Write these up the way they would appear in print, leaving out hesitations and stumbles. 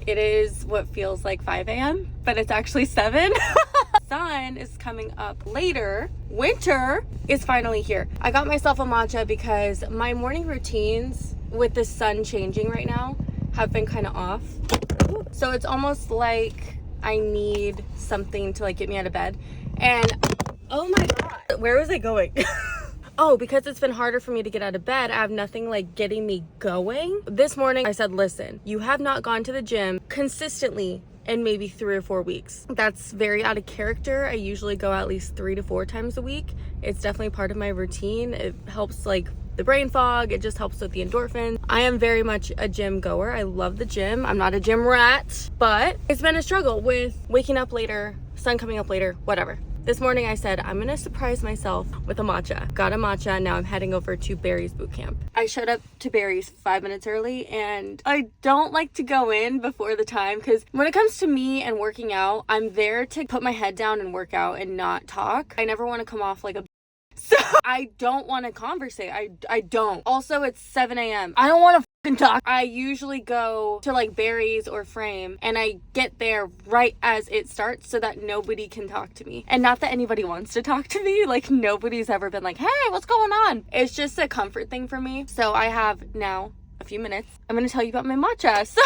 It is what feels like 5 a.m., but it's actually 7. Sun is coming up later. Winter is finally here. I got myself a matcha because my morning routines with the sun changing right now have been kind of off. So it's almost like I need something to like get me out of bed. And oh my God, where was I going? Oh, because it's been harder for me to get out of bed, I have nothing like getting me going. This morning I said, listen, you have not gone to the gym consistently in maybe 3 or 4 weeks. That's very out of character. I usually go at least 3 to 4 times a week. It's definitely part of my routine. It helps like the brain fog. It just helps with the endorphins. I am very much a gym goer. I love the gym. I'm not a gym rat, but it's been a struggle with waking up later, sun coming up later, whatever. This morning I said, I'm gonna surprise myself with a matcha. Got a matcha, now I'm heading over to Barry's boot camp. I showed up to Barry's 5 minutes early, and I don't like to go in before the time because when it comes to me and working out, I'm there to put my head down and work out and not talk. I never want to come off like a so I don't want to conversate. I don't. Also, it's 7 a.m. I don't want to fucking talk. I usually go to like Barry's or Frame and I get there right as it starts so that nobody can talk to me. And not that anybody wants to talk to me. Like nobody's ever been like, hey, what's going on? It's just a comfort thing for me. So I have now a few minutes. I'm gonna tell you about my matcha. So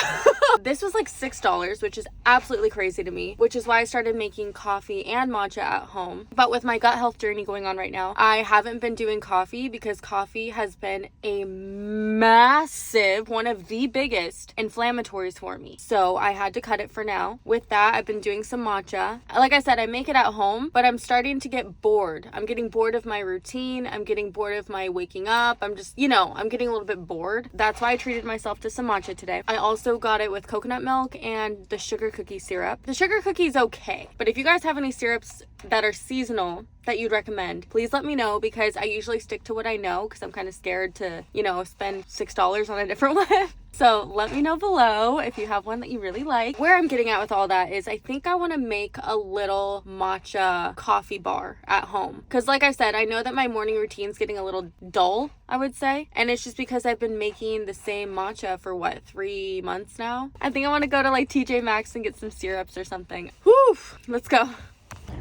this was like $6, which is absolutely crazy to me, which is why I started making coffee and matcha at home. But with my gut health journey going on right now, I haven't been doing coffee because coffee has been a massive, one of the biggest inflammatories for me. So I had to cut it for now. With that, I've been doing some matcha. Like I said, I make it at home, but I'm starting to get bored. I'm getting bored of my routine. I'm getting bored of my waking up. I'm just, I'm getting a little bit bored. That's why I treated myself to some matcha today. I also got it with coconut milk and the sugar cookie syrup. The sugar cookie is okay, but if you guys have any syrups that are seasonal that you'd recommend, please let me know because I usually stick to what I know because I'm kind of scared to, spend $6 on a different one. So let me know below if you have one that you really like. Where I'm getting at with all that is I think I want to make a little matcha coffee bar at home. Because like I said, I know that my morning routine's getting a little dull, I would say. And it's just because I've been making the same matcha for 3 months now. I think I want to go to like TJ Maxx and get some syrups or something. Whew, let's go.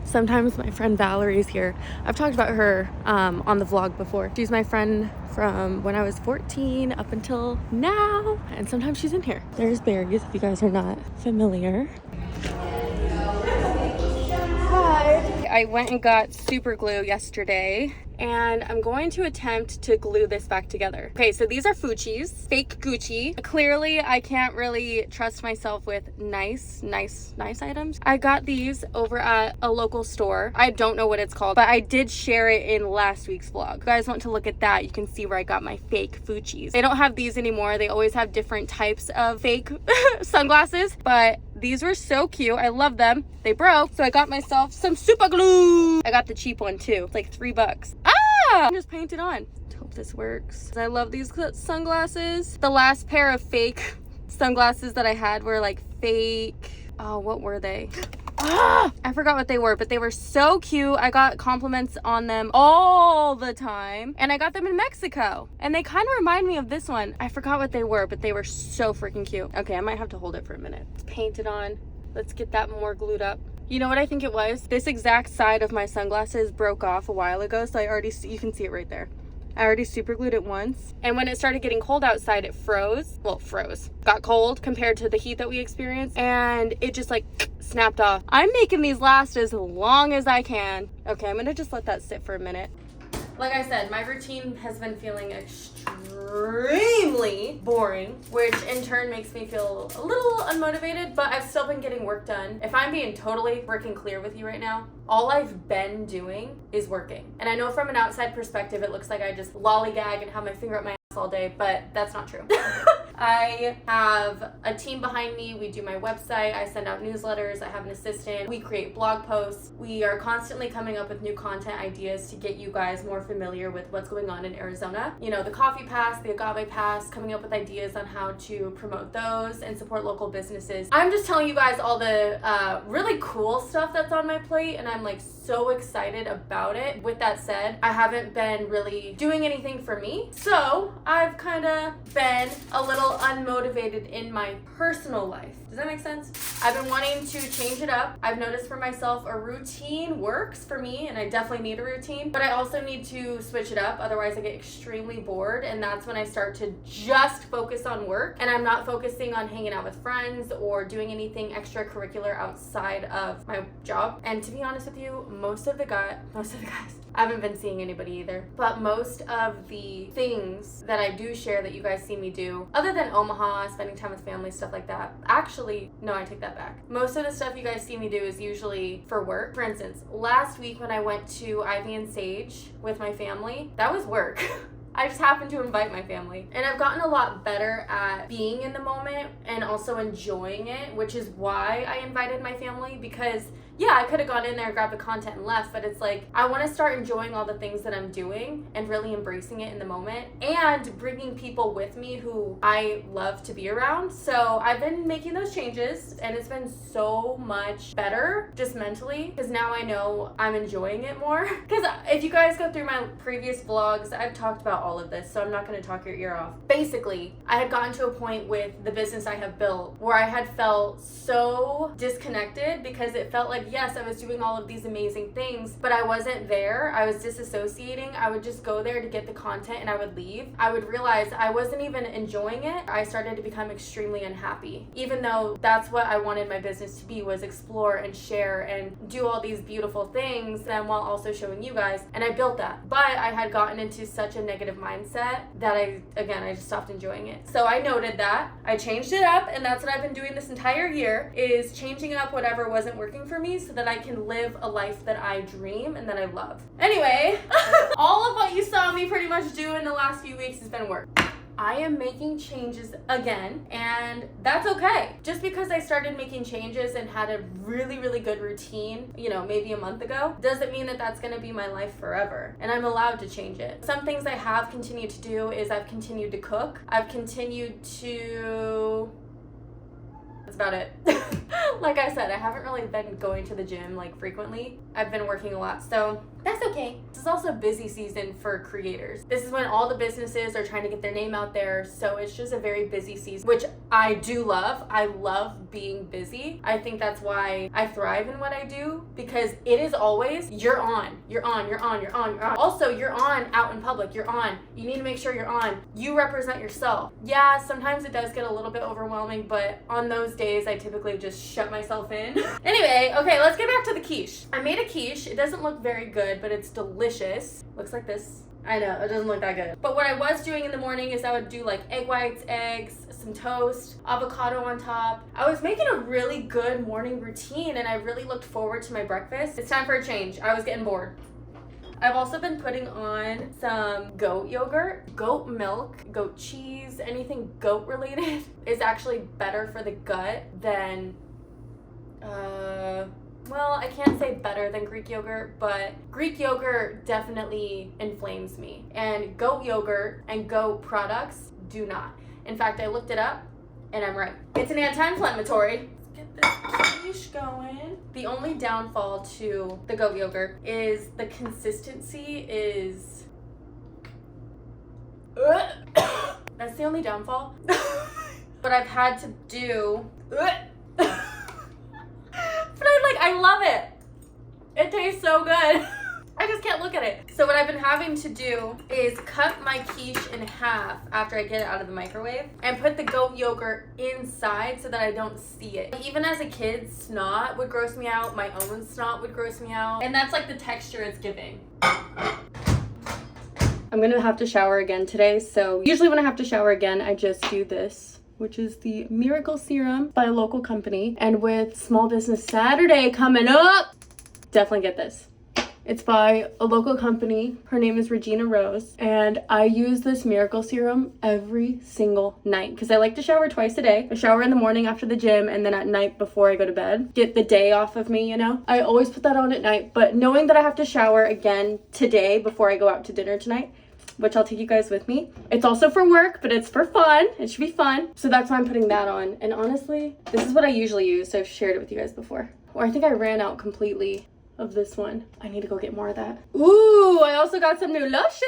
Sometimes my friend Valerie's here. I've talked about her on the vlog before. She's my friend from when I was 14 up until now. And sometimes she's in here. There's Barry's if you guys are not familiar. Hi. I went and got super glue yesterday. And I'm going to attempt to glue this back together. Okay, so these are Fuchsi's, fake Gucci. Clearly, I can't really trust myself with nice items. I got these over at a local store. I don't know what it's called, but I did share it in last week's vlog. If you guys want to look at that, you can see where I got my fake Fuchsi's. They don't have these anymore. They always have different types of fake sunglasses, but these were so cute. I love them. They broke, so I got myself some super glue. I got the cheap one too. It's like $3. I just painted on. Hope this works. I love these sunglasses. The last pair of fake sunglasses that I had were like fake. Oh, what were they? I forgot what they were, but they were so cute. I got compliments on them all the time, and I got them in Mexico, and they kind of remind me of this one. I forgot what they were, but they were so freaking cute. Okay, I might have to hold it for a minute. It's painted on. Let's get that more glued up. You know what I think it was? This exact side of my sunglasses broke off a while ago, so you can see it right there. I already super glued it once. And when it started getting cold outside, it froze. Well, got cold compared to the heat that we experienced. And it just like snapped off. I'm making these last as long as I can. Okay, I'm gonna just let that sit for a minute. Like I said, my routine has been feeling extremely boring, which in turn makes me feel a little unmotivated, but I've still been getting work done. If I'm being totally freaking clear with you right now, all I've been doing is working. And I know from an outside perspective, it looks like I just lollygag and have my finger up my ass all day, but that's not true. I have a team behind me. We do my website. I send out newsletters. I have an assistant. We create blog posts. We are constantly coming up with new content ideas to get you guys more familiar with what's going on in Arizona. The Coffee Pass, the Agave Pass, coming up with ideas on how to promote those and support local businesses. I'm just telling you guys all the really cool stuff that's on my plate, and I'm like so excited about it. With that said, I haven't been really doing anything for me, so I've kind of been a little unmotivated in my personal life. Does Does that make sense? I've been wanting to change it up. I've noticed for myself a routine works for me, and I definitely need a routine, but I also need to switch it up. Otherwise I get extremely bored, and that's when I start to just focus on work, and I'm not focusing on hanging out with friends or doing anything extracurricular outside of my job. And to be honest with you, most of the guys, I haven't been seeing anybody either, but most of the things that I do share that you guys see me do, other than Omaha, spending time with family, stuff like that, actually, no, I take that back. Most of the stuff you guys see me do is usually for work. For instance, last week when I went to Ivy and Sage with my family, that was work. I just happened to invite my family. And I've gotten a lot better at being in the moment and also enjoying it, which is why I invited my family, because yeah, I could have gone in there, grabbed the content and left, but it's like, I want to start enjoying all the things that I'm doing and really embracing it in the moment and bringing people with me who I love to be around. So I've been making those changes, and it's been so much better just mentally, because now I know I'm enjoying it more. Because if you guys go through my previous vlogs, I've talked about all of this, so I'm not going to talk your ear off. Basically, I had gotten to a point with the business I have built where I had felt so disconnected, because it felt like, yes, I was doing all of these amazing things, but I wasn't there. I was disassociating. I would just go there to get the content and I would leave. I would realize I wasn't even enjoying it. I started to become extremely unhappy, even though that's what I wanted my business to be, was explore and share and do all these beautiful things, and while also showing you guys. And I built that, but I had gotten into such a negative mindset that I just stopped enjoying it. So I noted that. I changed it up, and that's what I've been doing this entire year, is changing up whatever wasn't working for me so that I can live a life that I dream and that I love. Anyway, all of what you saw me pretty much do in the last few weeks has been work. I am making changes again, and that's okay. Just because I started making changes and had a really, really good routine, maybe a month ago, doesn't mean that that's gonna be my life forever, and I'm allowed to change it. Some things I have continued to do is I've continued to cook. I've continued to... That's about it. Like I said, I haven't really been going to the gym frequently. I've been working a lot, so that's okay. This is also busy season for creators. This is when all the businesses are trying to get their name out there, so it's just a very busy season, which I do love. I love being busy. I think that's why I thrive in what I do, because it is always, you're on. Also, you're on out in public. You're on. You need to make sure you're on. You represent yourself. Yeah, sometimes it does get a little bit overwhelming, but on those days, I typically just shut myself in. Anyway, okay, let's get back to the quiche. I made a quiche. It doesn't look very good, but it's delicious. Looks like this. I know, it doesn't look that good. But what I was doing in the morning is I would do egg whites, eggs, some toast, avocado on top. I was making a really good morning routine, and I really looked forward to my breakfast. It's time for a change. I was getting bored. I've also been putting on some goat yogurt, goat milk, goat cheese, anything goat related is actually better for the gut than, well, I can't say better than Greek yogurt, but Greek yogurt definitely inflames me, and goat yogurt and goat products do not. In fact, I looked it up and I'm right. It's an anti-inflammatory. Get this quiche going. The only downfall to the goat yogurt is the consistency is... That's the only downfall. But I've had to do... But I love it. It tastes so good. I just can't look at it. So what I've been having to do is cut my quiche in half after I get it out of the microwave and put the goat yogurt inside so that I don't see it. Even as a kid, snot would gross me out. My own snot would gross me out. And that's the texture it's giving. I'm gonna have to shower again today. So usually when I have to shower again, I just do this, which is the Miracle Serum by a local company. And with Small Business Saturday coming up, definitely get this. It's by a local company. Her name is Regina Rose. And I use this Miracle Serum every single night because I like to shower twice a day. I shower in the morning after the gym and then at night before I go to bed. Get the day off of me, I always put that on at night. But knowing that I have to shower again today before I go out to dinner tonight, which I'll take you guys with me. It's also for work, but it's for fun. It should be fun. So that's why I'm putting that on. And honestly, this is what I usually use. So I've shared it with you guys before. Or I think I ran out completely of this one. I need to go get more of that. Ooh, I also got some new lotion.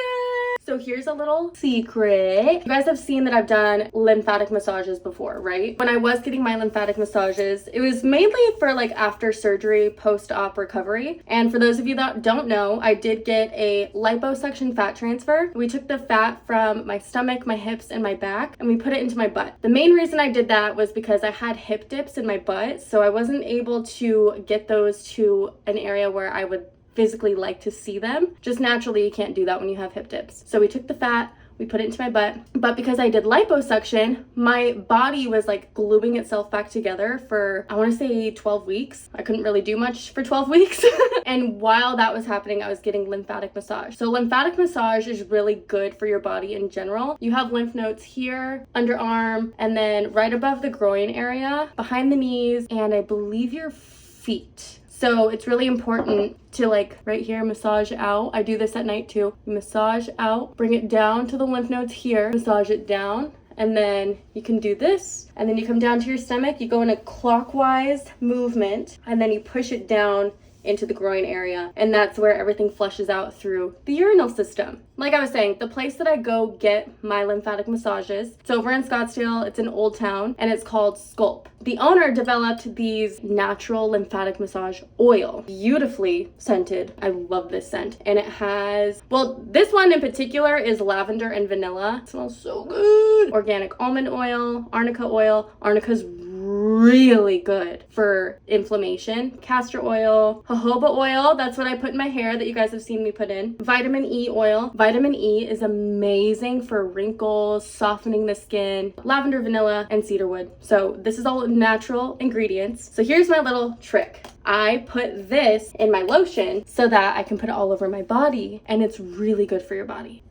So here's a little secret. You guys have seen that I've done lymphatic massages before, right? When I was getting my lymphatic massages, it was mainly for like after surgery, post-op recovery. And for those of you that don't know, I did get a liposuction fat transfer. We took the fat from my stomach, my hips, and my back, and we put it into my butt. The main reason I did that was because I had hip dips in my butt, so I wasn't able to get those to an area where I would physically like to see them. Just naturally, you can't do that when you have hip dips. So we took the fat, we put it into my butt, but because I did liposuction, my body was like gluing itself back together for, I want to say 12 weeks. I couldn't really do much for 12 weeks. And while that was happening, I was getting lymphatic massage. So lymphatic massage is really good for your body in general. You have lymph nodes here, underarm, and then right above the groin area, behind the knees, and I believe your feet. So it's really important to like right here, massage out. I do this at night too. Massage out, bring it down to the lymph nodes here, massage it down, and then you can do this. And then you come down to your stomach, you go in a clockwise movement, and then you push it down into the groin area, and that's where everything flushes out through the urinal system. Like I was saying, the place that I go get my lymphatic massages, it's over in Scottsdale, it's in Old Town, and it's called Sculpt. The owner developed these natural lymphatic massage oil, beautifully scented. I love this scent. And it has, well, this one in particular is lavender and vanilla. It smells so good. Organic almond oil, arnica oil. Arnica's really good for inflammation. Castor oil, jojoba oil, that's what I put in my hair that you guys have seen me put in. Vitamin E oil. Vitamin E is amazing for wrinkles, softening the skin. Lavender, vanilla, and cedarwood. So this is all natural ingredients. So here's my little trick. I put this in my lotion so that I can put it all over my body, and it's really good for your body.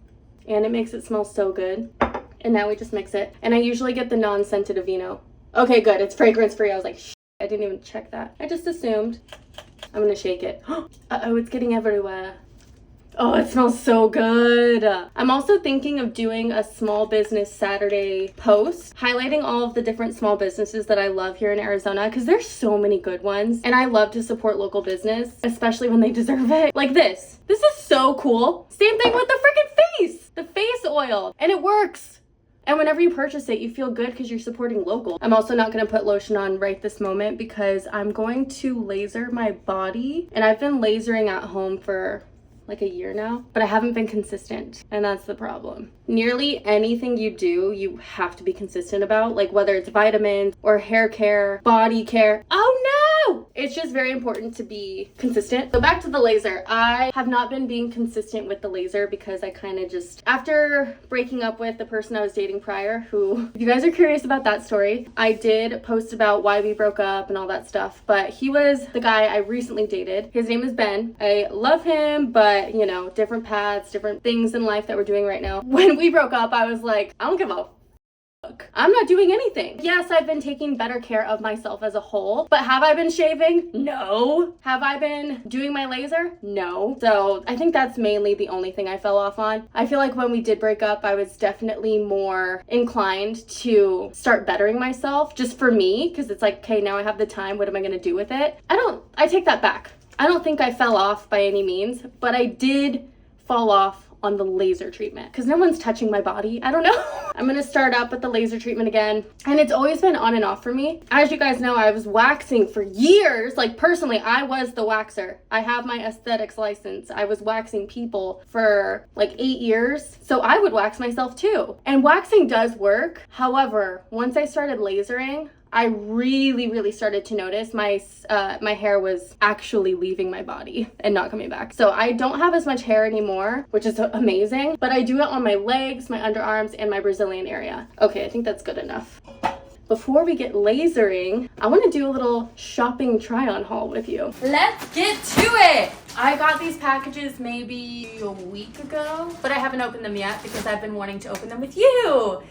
And it makes it smell so good. And now we just mix it. And I usually get the non-scented Aveeno. Okay, good. It's fragrance free. I was like, I didn't even check that. I just assumed. I'm gonna shake it. Uh-oh, it's getting everywhere. Oh, it smells so good. I'm also thinking of doing a small business Saturday post, highlighting all of the different small businesses that I love here in Arizona, because there's so many good ones. And I love to support local business, especially when they deserve it. Like this. This is so cool. Same thing with the freaking face. The face oil. And it works. And whenever you purchase it, you feel good because you're supporting local. I'm also not going to put lotion on right this moment because I'm going to laser my body. And I've been lasering at home for like a year now, but I haven't been consistent. And that's the problem. Nearly anything you do, you have to be consistent about, like whether it's vitamins or hair care, body care. Oh no! It's just very important to be consistent. So back to the laser. I have not been being consistent with the laser because I kind of just, after breaking up with the person I was dating prior, who, if you guys are curious about that story, I did post about why we broke up and all that stuff, but he was the guy I recently dated. His name is Ben. I love him, but you know, different paths, different things in life that we're doing right now. When we broke up, I was like, I don't give a fuck. I'm not doing anything. Yes, I've been taking better care of myself as a whole, but have I been shaving? No. Have I been doing my laser? No. So I think that's mainly the only thing I fell off on. I feel like when we did break up, I was definitely more inclined to start bettering myself just for me, because it's like, okay, now I have the time. What am I going to do with it? I take that back. I don't think I fell off by any means, but I did fall off on the laser treatment because no one's touching my body. I don't know. I'm gonna start up with the laser treatment again, and it's always been on and off for me. As you guys know, I was waxing for years. Like personally, I was the waxer. I have my aesthetics license. I was waxing people for like 8 years, so I would wax myself too. And waxing does work. However, once I started lasering, I really started to notice my hair was actually leaving my body and not coming back. So I don't have as much hair anymore, which is amazing, but I do it on my legs, my underarms, and my Brazilian area. Okay, I think that's good enough. Before we get lasering, I want to do a little shopping try-on haul with you. Let's get to it! I got these packages maybe a week ago, but I haven't opened them yet because I've been wanting to open them with you.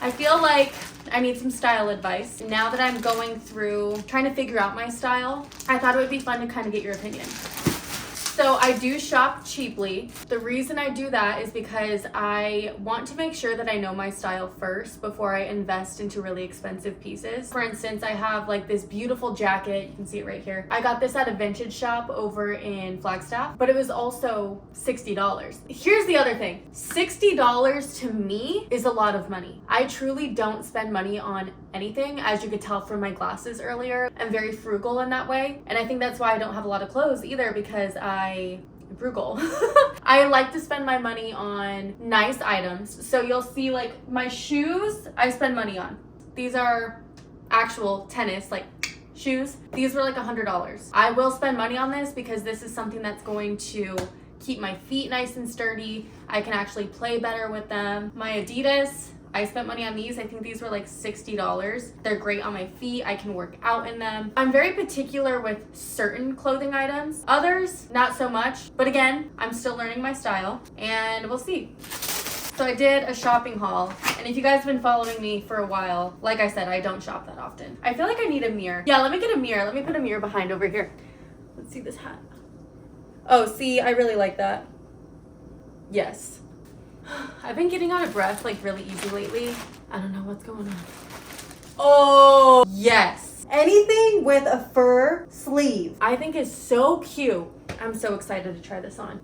I feel like I need some style advice. Now that I'm going through trying to figure out my style, I thought it would be fun to kind of get your opinion. So I do shop cheaply. The reason I do that is because I want to make sure that I know my style first before I invest into really expensive pieces. For instance, I have like this beautiful jacket. You can see it right here. I got this at a vintage shop over in Flagstaff, but it was also $60. Here's the other thing. $60 to me is a lot of money. I truly don't spend money on anything, as you could tell from my glasses earlier. I'm very frugal in that way, and I think that's why I don't have a lot of clothes either, because I'm frugal. I like to spend my money on nice items. So you'll see like my shoes, I spend money on. These are actual tennis, like shoes. These were like $100. I will spend money on this because this is something that's going to keep my feet nice and sturdy. I can actually play better with them. My Adidas, I spent money on these. I think these were like $60. They're great on my feet. I can work out in them. I'm very particular with certain clothing items. Others, not so much. But again, I'm still learning my style and we'll see. So I did a shopping haul, and if you guys have been following me for a while, like I said, I don't shop that often. I feel like I need a mirror. Yeah, let me get a mirror. Let me put a mirror behind over here. Let's see this hat. Oh, see, I really like that. Yes. I've been getting out of breath like really easy lately. I don't know what's going on. Oh, yes. Anything with a fur sleeve I think is so cute. I'm so excited to try this on.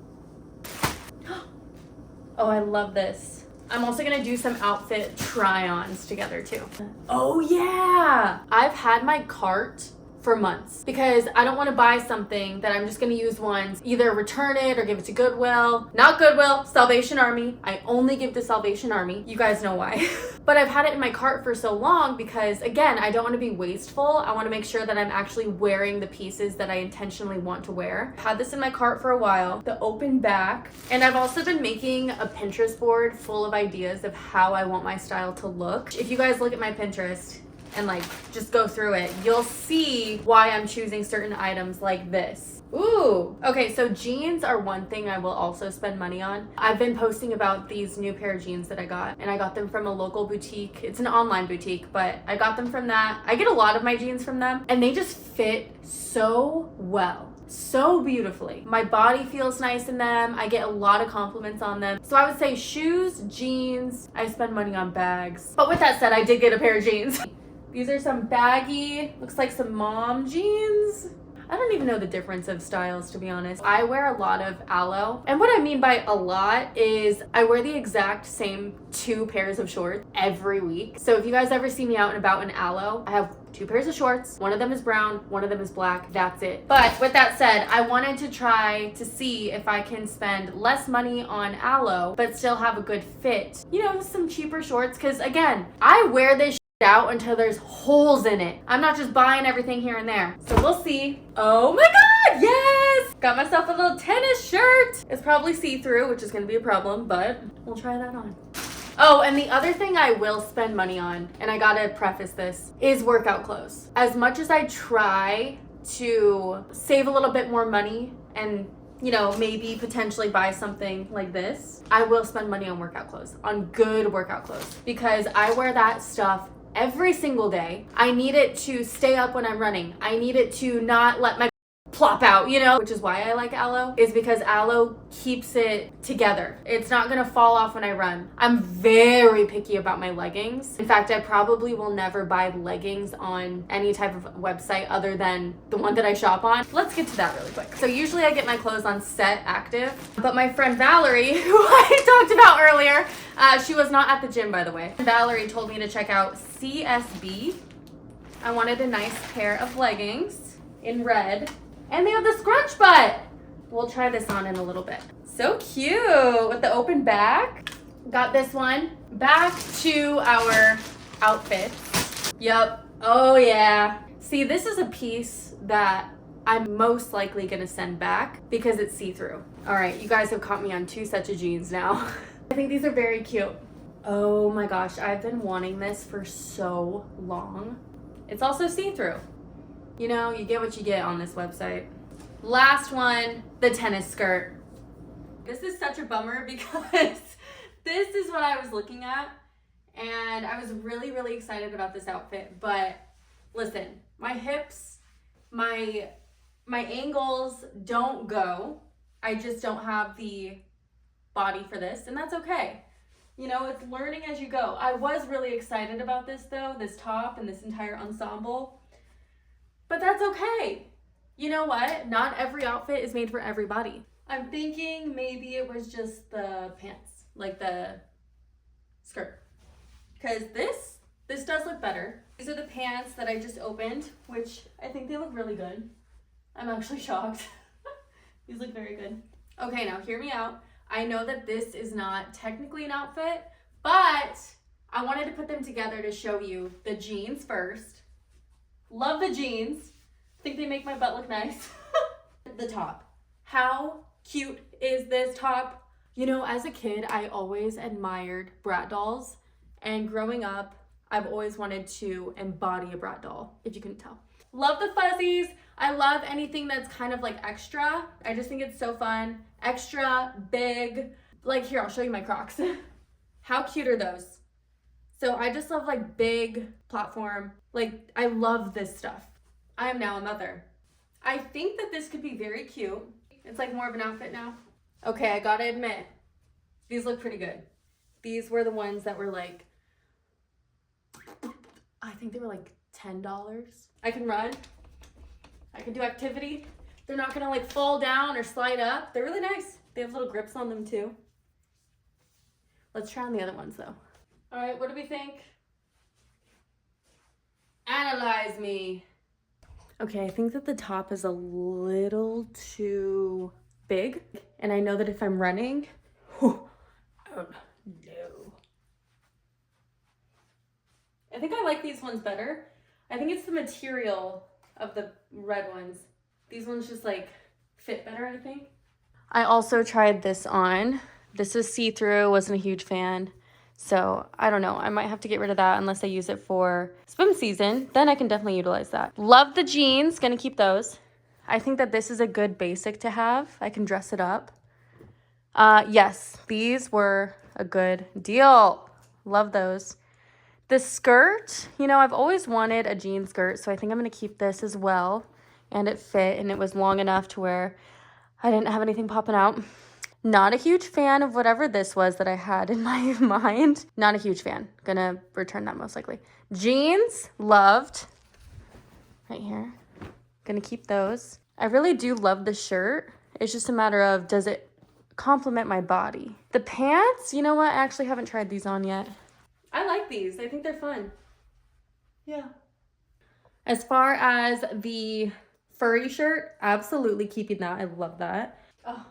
Oh, I love this. I'm also gonna do some outfit try-ons together too. Oh yeah! I've had my cart for months because I don't want to buy something that I'm just going to use once, either return it or give it to Goodwill. Not Goodwill, Salvation Army. I only give to Salvation Army. You guys know why. But I've had it in my cart for so long because, again, I don't want to be wasteful. I want to make sure that I'm actually wearing the pieces that I intentionally want to wear. I've had this in my cart for a while, the open back. And I've also been making a Pinterest board full of ideas of how I want my style to look. If you guys look at my Pinterest and like just go through it, you'll see why I'm choosing certain items like this. Ooh, okay, so jeans are one thing I will also spend money on. I've been posting about these new pair of jeans that I got, and I got them from a local boutique. It's an online boutique, but I got them from that. I get a lot of my jeans from them, and they just fit so well. So beautifully. My body feels nice in them. I get a lot of compliments on them. So I would say shoes, jeans, I spend money on bags. But with that said, I did get a pair of jeans. These are some baggy, looks like some mom jeans. I don't even know the difference of styles, to be honest. I wear a lot of aloe. And what I mean by a lot is I wear the exact same 2 pairs of shorts every week. So if you guys ever see me out and about in aloe, I have 2 pairs of shorts. One of them is brown, one of them is black. That's it. But with that said, I wanted to try to see if I can spend less money on aloe, but still have a good fit. You know, some cheaper shorts. Because again, I wear this out until there's holes in it. I'm not just buying everything here and there. So we'll see. Oh my god, yes! Got myself a little tennis shirt. It's probably see-through, which is gonna be a problem, but we'll try that on. Oh, and the other thing I will spend money on, and I gotta preface this, is workout clothes. As much as I try to save a little bit more money and, you know, maybe potentially buy something like this, I will spend money on workout clothes, on good workout clothes, because I wear that stuff every single day. I need it to stay up when I'm running. I need it to not let my plop out, you know, which is why I like aloe, is because aloe keeps it together. It's not gonna fall off when I run. I'm very picky about my leggings. In fact, I probably will never buy leggings on any type of website other than the one that I shop on. Let's get to that really quick. So usually I get my clothes on Set Active, but my friend Valerie, who I talked about earlier, she was not at the gym, by the way. Valerie told me to check out CSB. I wanted a nice pair of leggings in red. And they have the scrunch butt. We'll try this on in a little bit. So cute with the open back. Got this one. Back to our outfits. Yep. Oh yeah. See, this is a piece that I'm most likely gonna send back because it's see-through. All right, you guys have caught me on 2 sets of jeans now. I think these are very cute. Oh my gosh, I've been wanting this for so long. It's also see-through. You know, you get what you get on this website. Last one, the tennis skirt. This is such a bummer because this is what I was looking at and I was really, really excited about this outfit. But listen, my hips, my ankles don't go. I just don't have the body for this, and that's okay. You know, it's learning as you go. I was really excited about this though, this top and this entire ensemble, but that's okay. You know what? Not every outfit is made for everybody. I'm thinking maybe it was just the pants, like the skirt, because this does look better. These are the pants that I just opened, which I think they look really good. I'm actually shocked. These look very good. Okay, now hear me out. I know that this is not technically an outfit, but I wanted to put them together to show you the jeans first. Love the jeans. Think they make my butt look nice. The top. How cute is this top? You know, as a kid, I always admired brat dolls, and growing up, I've always wanted to embody a brat doll, if you couldn't tell. Love the fuzzies. I love anything that's kind of like extra. I just think it's so fun. Extra, big. Like here, I'll show you my Crocs. How cute are those? So I just love like big platform. Like I love this stuff. I am now a mother. I think that this could be very cute. It's like more of an outfit now. Okay, I gotta admit, these look pretty good. These were the ones that were like, I think they were like $10. I can run. I can do activity. They're not gonna like fall down or slide up. They're really nice. They have little grips on them too. Let's try on the other ones though. All right, what do we think? Analyze me. Okay, I think that the top is a little too big. And I know that if I'm running, oh no. I think I like these ones better. I think it's the material of the red ones. These ones just like fit better, I think. I also tried this on. This is see-through, wasn't a huge fan. So I don't know, I might have to get rid of that unless I use it for swim season. Then I can definitely utilize that. Love the jeans, gonna keep those. I think that this is a good basic to have. I can dress it up. Yes, these were a good deal. Love those. The skirt, you know, I've always wanted a jean skirt, so I think I'm gonna keep this as well. And it fit, and it was long enough to where I didn't have anything popping out. Not a huge fan of whatever this was that I had in my mind. Not a huge fan. Gonna return that most likely. Jeans, loved. Right here. Gonna keep those. I really do love the shirt. It's just a matter of, does it complement my body? The pants, you know what? I actually haven't tried these on yet. I like these. I think they're fun. Yeah. As far as the furry shirt, absolutely keeping that. I love that. Oh,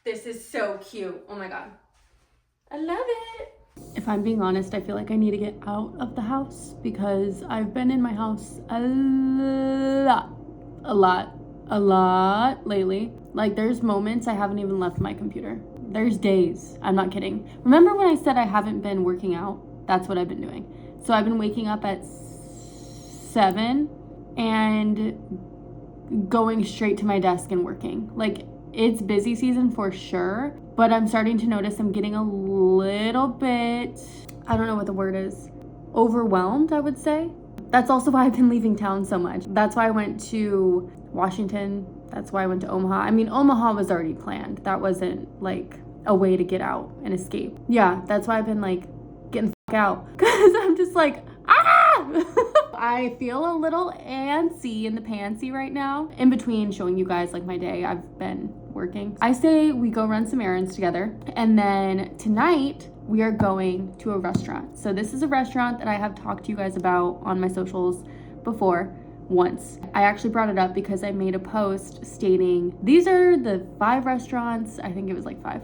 this is so cute. Oh my God. I love it. If I'm being honest, I feel like I need to get out of the house because I've been in my house a lot lately. Like there's moments I haven't even left my computer. There's days, I'm not kidding. Remember when I said I haven't been working out? That's what I've been doing. So I've been waking up at 7 and going straight to my desk and working. Like it's busy season for sure, but I'm starting to notice I'm getting a little bit, I don't know what the word is, overwhelmed, I would say. That's also why I've been leaving town so much. That's why I went to Washington. That's why I went to Omaha. I mean, Omaha was already planned. That wasn't like a way to get out and escape. Yeah, that's why I've been like getting the fuck out because I'm just like, I feel a little antsy in the pantsy right now. In between showing you guys like my day, I've been working. I say we go run some errands together, and then tonight we are going to a restaurant. So this is a restaurant that I have talked to you guys about on my socials before once. I actually brought it up because I made a post stating these are the 5 restaurants, I think it was like 5,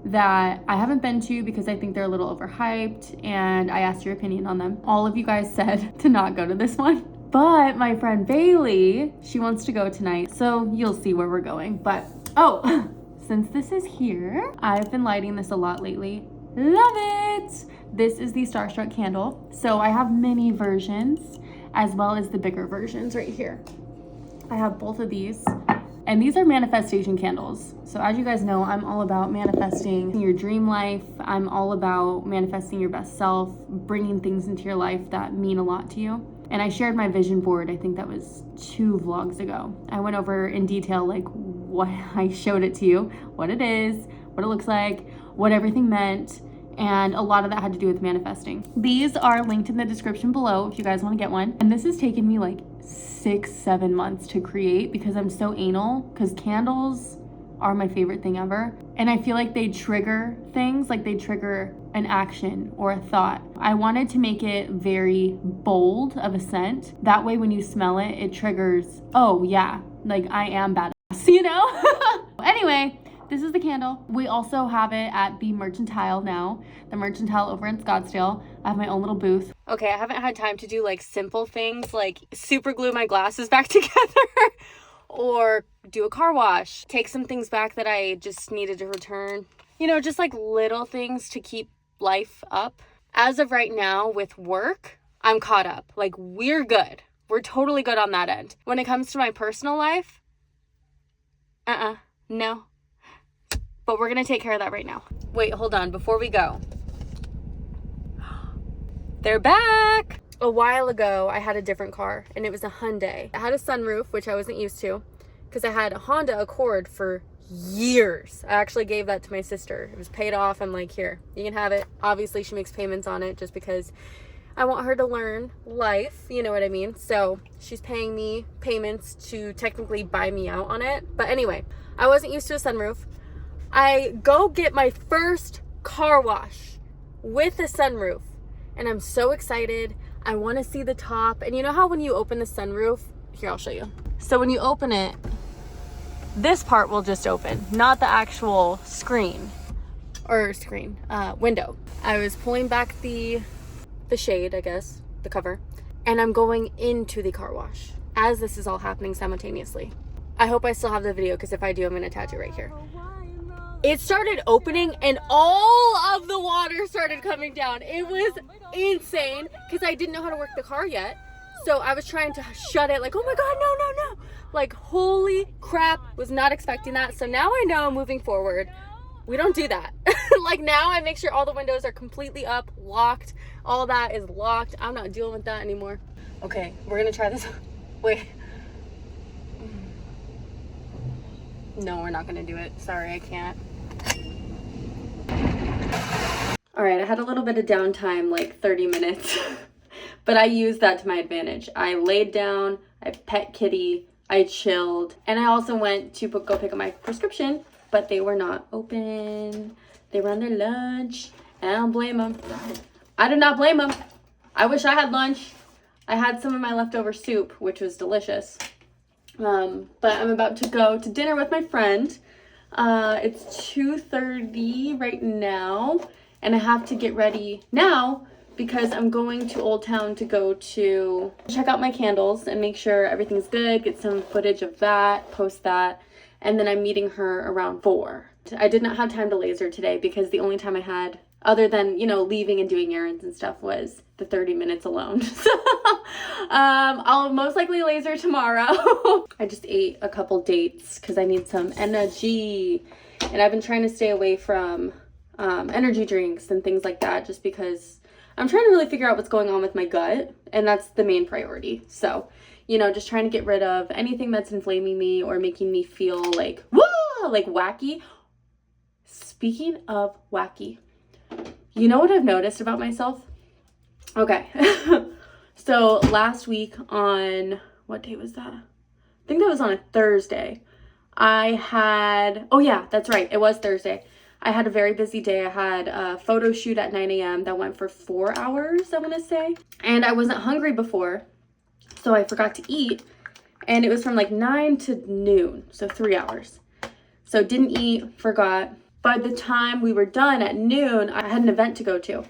that I haven't been to because I think they're a little overhyped, and I asked your opinion on them. All of you guys said to not go to this one, but my friend Bailey, she wants to go tonight, so you'll see where we're going. But oh, since this is here, I've been lighting this a lot lately. Love it! This is the Starstruck candle. So I have mini versions as well as the bigger versions right here. I have both of these. And these are manifestation candles. So as you guys know, I'm all about manifesting your dream life. I'm all about manifesting your best self, bringing things into your life that mean a lot to you. And I shared my vision board, I think that was 2 vlogs ago. I went over in detail like what I showed it to you, what it is, what it looks like, what everything meant, and a lot of that had to do with manifesting. These are linked in the description below if you guys want to get one. And this has taken me like 6-7 months to create because I'm so anal, because candles are my favorite thing ever. And I feel like they trigger things, like they trigger an action or a thought. I wanted to make it very bold of a scent. That way when you smell it, it triggers, oh yeah, like I am badass, you know? Anyway, this is the candle. We also have it at the Mercantile now, the Mercantile over in Scottsdale. I have my own little booth. Okay, I haven't had time to do like simple things like super glue my glasses back together or do a car wash, take some things back that I just needed to return. You know, just like little things to keep life up. As of right now with work, I'm caught up. Like we're good. We're totally good on that end. When it comes to my personal life, no. But we're gonna take care of that right now. Wait, hold on, before we go. They're back! A while ago, I had a different car, and it was a Hyundai. It had a sunroof, which I wasn't used to, because I had a Honda Accord for years. I actually gave that to my sister. It was paid off. I'm like, here, you can have it. Obviously, she makes payments on it just because I want her to learn life, you know what I mean? So she's paying me payments to technically buy me out on it. But anyway, I wasn't used to a sunroof. I go get my first car wash with a sunroof, and I'm so excited. I want to see the top. And you know how when you open the sunroof, here, I'll show you. So when you open it, this part will just open, not the actual window. I was pulling back the shade, I guess, the cover, and I'm going into the car wash as this is all happening simultaneously. I hope I still have the video, because if I do, I'm going to attach it right here. It started opening and all of the water started coming down. It was insane because I didn't know how to work the car yet. So I was trying to shut it like, oh my God, no. Like, holy crap, was not expecting that. So now I know moving forward, we don't do that. Like now I make sure all the windows are completely up, locked. All that is locked. I'm not dealing with that anymore. Okay, we're gonna try this. Wait. No, we're not gonna do it. Sorry, I can't. All right, I had a little bit of downtime, like 30 minutes, but I used that to my advantage. I laid down, I pet kitty, I chilled, and I also went to go pick up my prescription, but they were not open. They were on their lunch, and I don't blame them. I do not blame them. I wish I had lunch. I had some of my leftover soup, which was delicious. But I'm about to go to dinner with my friend. It's 2:30 right now, and I have to get ready now because I'm going to Old Town to go to check out my candles and make sure everything's good, get some footage of that, post that, and then I'm meeting her around 4. I did not have time to laser today because the only time I had, other than, you know, leaving and doing errands and stuff, was the 30 minutes alone. So I'll most likely laser tomorrow. I just ate a couple dates because I need some energy, and I've been trying to stay away from energy drinks and things like that just because I'm trying to really figure out what's going on with my gut, and that's the main priority. So, you know, just trying to get rid of anything that's inflaming me or making me feel like, whoa, like wacky. Speaking of wacky, you know what I've noticed about myself? Okay. So last week on, what day was that? I think that was on a Thursday. Oh yeah, that's right. It was Thursday. I had a very busy day. I had a photo shoot at 9 a.m. that went for 4 hours, I want to say. And I wasn't hungry before, so I forgot to eat. And it was from like 9 to noon, so 3 hours. So didn't eat, forgot. By the time we were done at noon, I had an event to go to.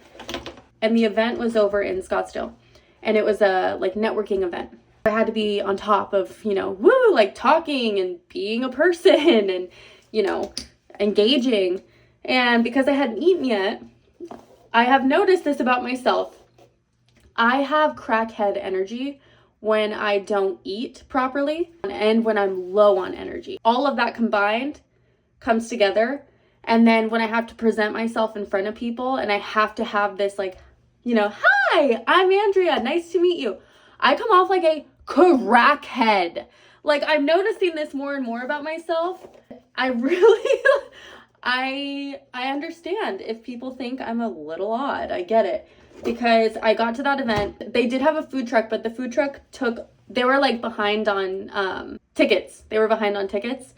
And the event was over in Scottsdale. And it was a like networking event. I had to be on top of, you know, like talking and being a person and, you know, engaging. And because I hadn't eaten yet, I have noticed this about myself. I have crackhead energy when I don't eat properly and when I'm low on energy. All of that combined comes together. And then when I have to present myself in front of people and I have to have this like, you know, hi, I'm Andrea, nice to meet you. I come off like a crackhead. Like, I'm noticing this more and more about myself. I really, I understand if people think I'm a little odd. I get it. Because I got to that event. They did have a food truck, but the food truck they were like behind on tickets. They were behind on tickets.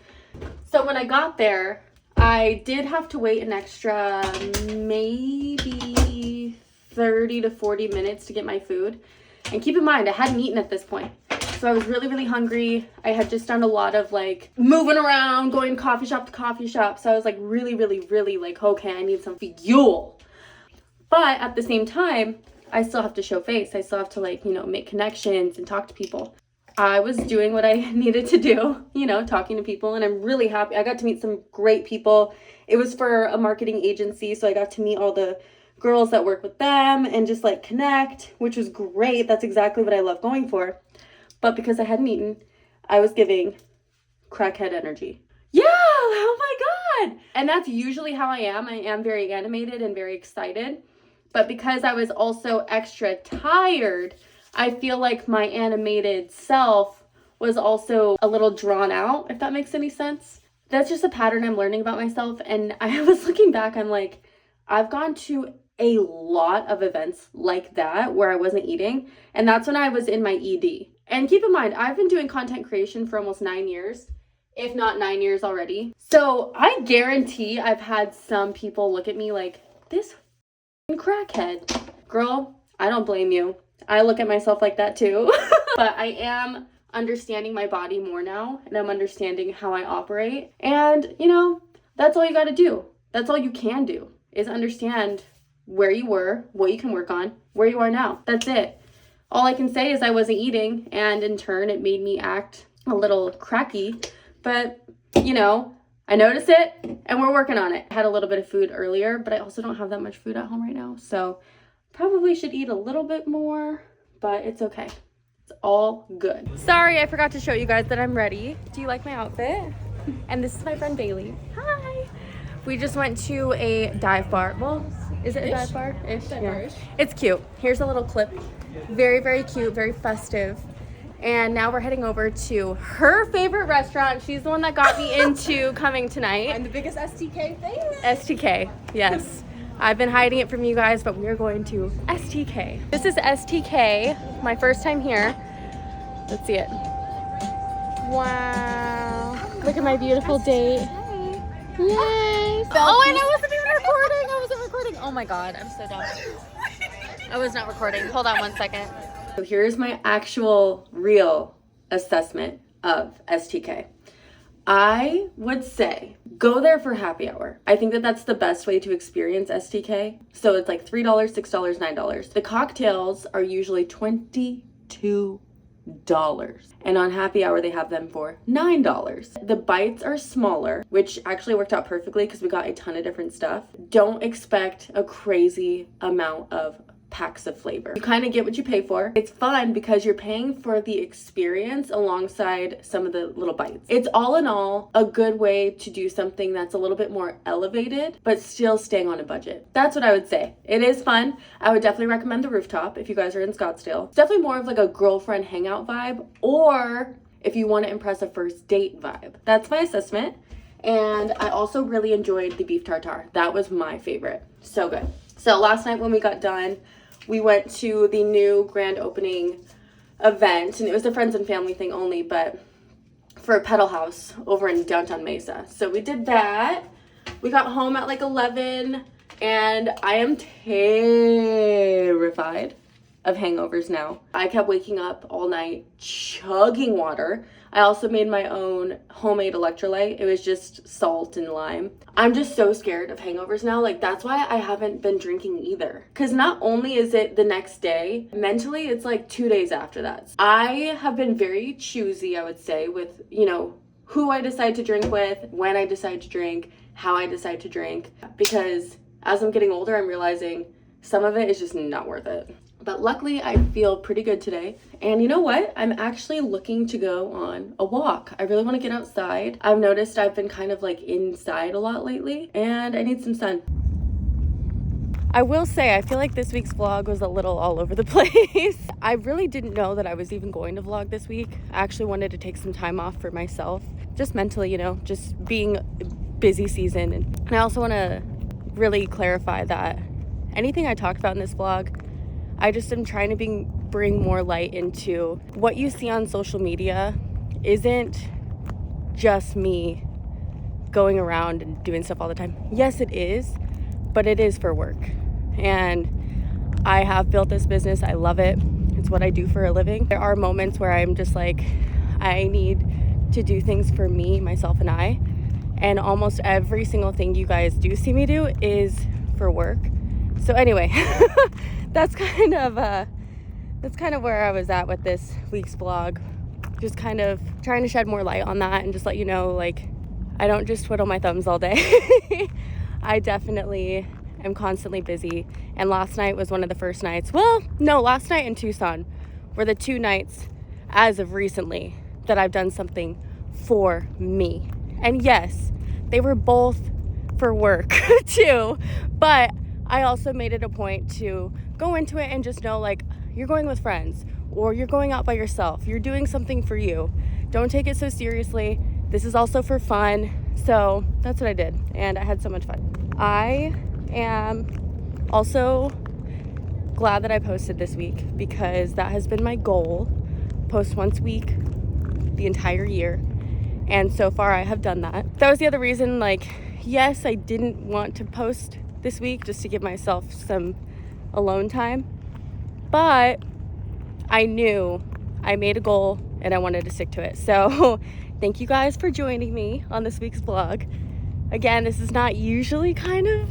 So when I got there, I did have to wait an extra maybe 30 to 40 minutes to get my food. And keep in mind, I hadn't eaten at this point. So I was really, really hungry. I had just done a lot of like moving around, going coffee shop to coffee shop. So I was like really, really, really like, okay, I need some fuel. But at the same time, I still have to show face. I still have to like, you know, make connections and talk to people. I was doing what I needed to do, you know, talking to people, and I'm really happy. I got to meet some great people. It was for a marketing agency, so I got to meet all the girls that work with them and just like connect, which was great. That's exactly what I love going for. But because I hadn't eaten, I was giving crackhead energy. Yeah, oh my God. And that's usually how I am. I am very animated and very excited. But because I was also extra tired, I feel like my animated self was also a little drawn out, if that makes any sense. That's just a pattern I'm learning about myself. And I was looking back, I'm like, I've gone to a lot of events like that where I wasn't eating. And that's when I was in my ED. And keep in mind, I've been doing content creation for almost 9 years, if not 9 years already. So I guarantee I've had some people look at me like, this crackhead. Girl, I don't blame you. I look at myself like that too. But I am understanding my body more now, and I'm understanding how I operate. And, you know, that's all you got to do. That's all you can do, is understand where you were, what you can work on, where you are now. That's it. All I can say is I wasn't eating, and in turn, it made me act a little cracky. But, you know, I noticed it, and we're working on it. I had a little bit of food earlier, but I also don't have that much food at home right now. So probably should eat a little bit more, but it's okay. It's all good. Sorry, I forgot to show you guys that I'm ready. Do you like my outfit? And this is my friend Bailey. Hi. We just went to a dive bar. Well, is it a dive bar? Ish. Yeah. It's cute. Here's a little clip. Very, very cute, very festive. And now we're heading over to her favorite restaurant. She's the one that got me into coming tonight. I'm the biggest STK fan. STK, yes. I've been hiding it from you guys, but we're going to STK. This is STK, my first time here. Let's see it. Wow. Look at my beautiful date. Yay. Oh, and I wasn't even recording. I wasn't recording. Oh my God, I'm so dumb. I was not recording. Hold on one second. So here's my actual real assessment of STK. I would say go there for happy hour. I think that that's the best way to experience STK. So it's like $3, $6, $9. The cocktails are usually $22. And on happy hour, they have them for $9. The bites are smaller, which actually worked out perfectly because we got a ton of different stuff. Don't expect a crazy amount of packs of flavor. You kind of get what you pay for. It's fun because you're paying for the experience alongside some of the little bites. It's all in all a good way to do something that's a little bit more elevated, but still staying on a budget. That's what I would say. It is fun. I would definitely recommend the rooftop if you guys are in Scottsdale. It's definitely more of like a girlfriend hangout vibe, or if you want to impress a first date vibe. That's my assessment. And I also really enjoyed the beef tartare. That was my favorite. So good. So last night when we got done, we went to the new grand opening event, and it was a friends and family thing only, but for a pedal house over in downtown Mesa. So we did that. We got home at like 11, and I am terrified of hangovers now. I kept waking up all night chugging water. I also made my own homemade electrolyte. It was just salt and lime. I'm just so scared of hangovers now. Like, that's why I haven't been drinking either. Because not only is it the next day, mentally it's like 2 days after that. I have been very choosy, I would say, with, you know, who I decide to drink with, when I decide to drink, how I decide to drink. Because as I'm getting older, I'm realizing some of it is just not worth it. But luckily, I feel pretty good today. And you know what? I'm actually looking to go on a walk. I really want to get outside. I've noticed I've been kind of like inside a lot lately, and I need some sun. I will say, I feel like this week's vlog was a little all over the place. I really didn't know that I was even going to vlog this week. I actually wanted to take some time off for myself, just mentally, you know, just being busy season. And I also want to really clarify that anything I talked about in this vlog, I just am trying to bring more light into what you see on social media isn't just me going around and doing stuff all the time. Yes, it is, but it is for work. And I have built this business. I love it. It's what I do for a living. There are moments where I'm just like, I need to do things for me, myself, and I. And almost every single thing you guys do see me do is for work. So anyway, that's kind of where I was at with this week's vlog. Just kind of trying to shed more light on that and just let you know, like, I don't just twiddle my thumbs all day. I definitely am constantly busy. And last night was one of the first nights. Well, no, last night in Tucson were the 2 nights as of recently that I've done something for me. And yes, they were both for work too. But I also made it a point to go into it and just know, like, you're going with friends or you're going out by yourself. You're doing something for you. Don't take it so seriously. This is also for fun. So that's what I did. And I had so much fun. I am also glad that I posted this week because that has been my goal. Post once a week the entire year. And so far I have done that. That was the other reason, like, yes, I didn't want to post this week just to give myself some alone time. But I knew I made a goal and I wanted to stick to it. So thank you guys for joining me on this week's vlog. Again, this is not usually kind of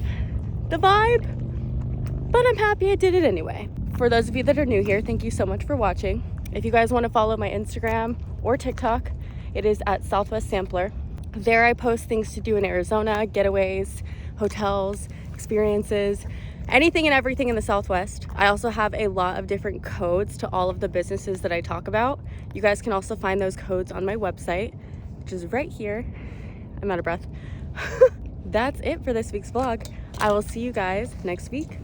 the vibe, but I'm happy I did it anyway. For those of you that are new here, thank you so much for watching. If you guys want to follow my Instagram or TikTok, it is at Southwest Sampler. There I post things to do in Arizona, getaways, hotels, experiences, anything and everything in the Southwest. I also have a lot of different codes to all of the businesses that I talk about. You guys can also find those codes on my website, which is right here. I'm out of breath. That's it for this week's vlog. I will see you guys next week.